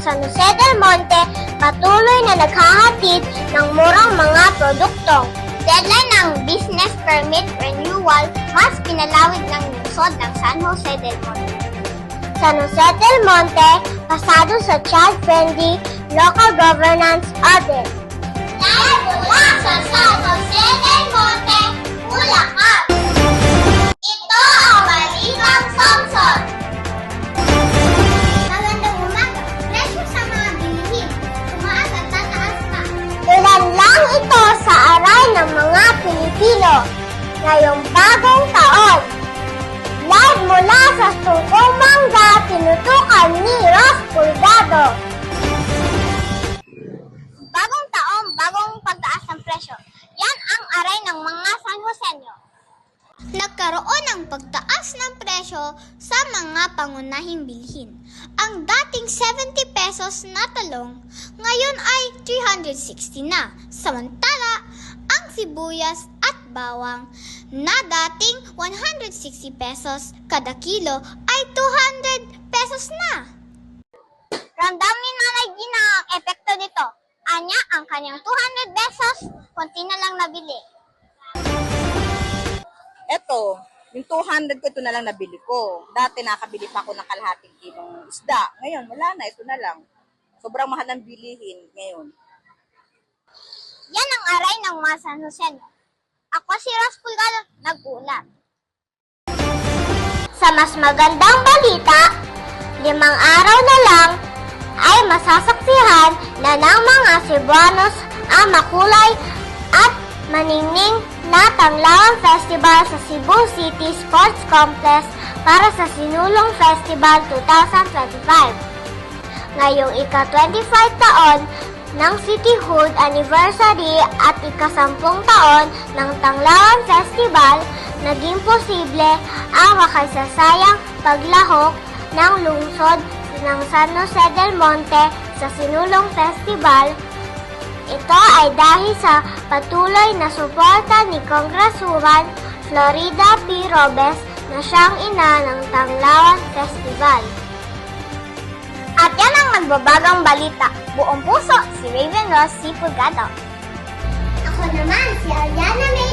San Jose del Monte patuloy na naghahatid ng murang mga produkto. Deadline ng business permit renewal, mas pinalawig ng lungsod ng San Jose del Monte. San Jose del Monte, pasado sa child-friendly local governance audit. Live mula sa San Jose del Monte, Bulacan. Ito ang Balitang Samson. Magandang umaga. Presyo sa mga bilihin. Tumaas at tataas pa. Ilan lang ito sa aray ng mga Pilipino ngayong bagong taon. Live mula sa Sukong Mangga, tinutukan ni Ross Pulgado. Bagong taon, bagong pagtaas ng presyo. Yan ang aray ng mga San Joseño. Nagkaroon ng pagtaas ng presyo sa mga pangunahing bilhin. Ang dating 70 pesos na talong, ngayon ay 360 na. Samantala, ang sibuyas at bawang na dating 160 pesos kada kilo ay 200 pesos na. Ramdam ni Nanay Gina ang epekto nito. Anya ang kanyang 200 pesos, konti na lang nabili. Eto, yung 200 ko, ito na lang nabili ko. Dati nakabili pa ako ng kalahating kilong isda. Ngayon, wala na, ito na lang. Sobrang mahal ng bilihin ngayon. Yan ang aray ng mga San Joseño. Ako si Ross Pulgado, nag-ulat. Sa mas magandang balita, 5 araw na lang ay masasaksihan na ng mga Cebuanos ang makulay at maningning na Tanglawan Festival sa Cebu City Sports Complex para sa Sinulong Festival 2025. Ngayong ika-25 taon ng cityhood anniversary at ika-10 taon ng Tanglawan Festival, naging posible ang makaisasayang paglahok ng lungsod ng San Jose del Monte sa Sinulong Festival. Ito ay dahil sa patuloy na suporta ni Congresswoman Florida P. Robes na siyang ina ng Tanglawan Festival. At yan ang nagbabagang balita. Buong puso, si Raven Ross C. Pulgado. Ako naman, si Ariana May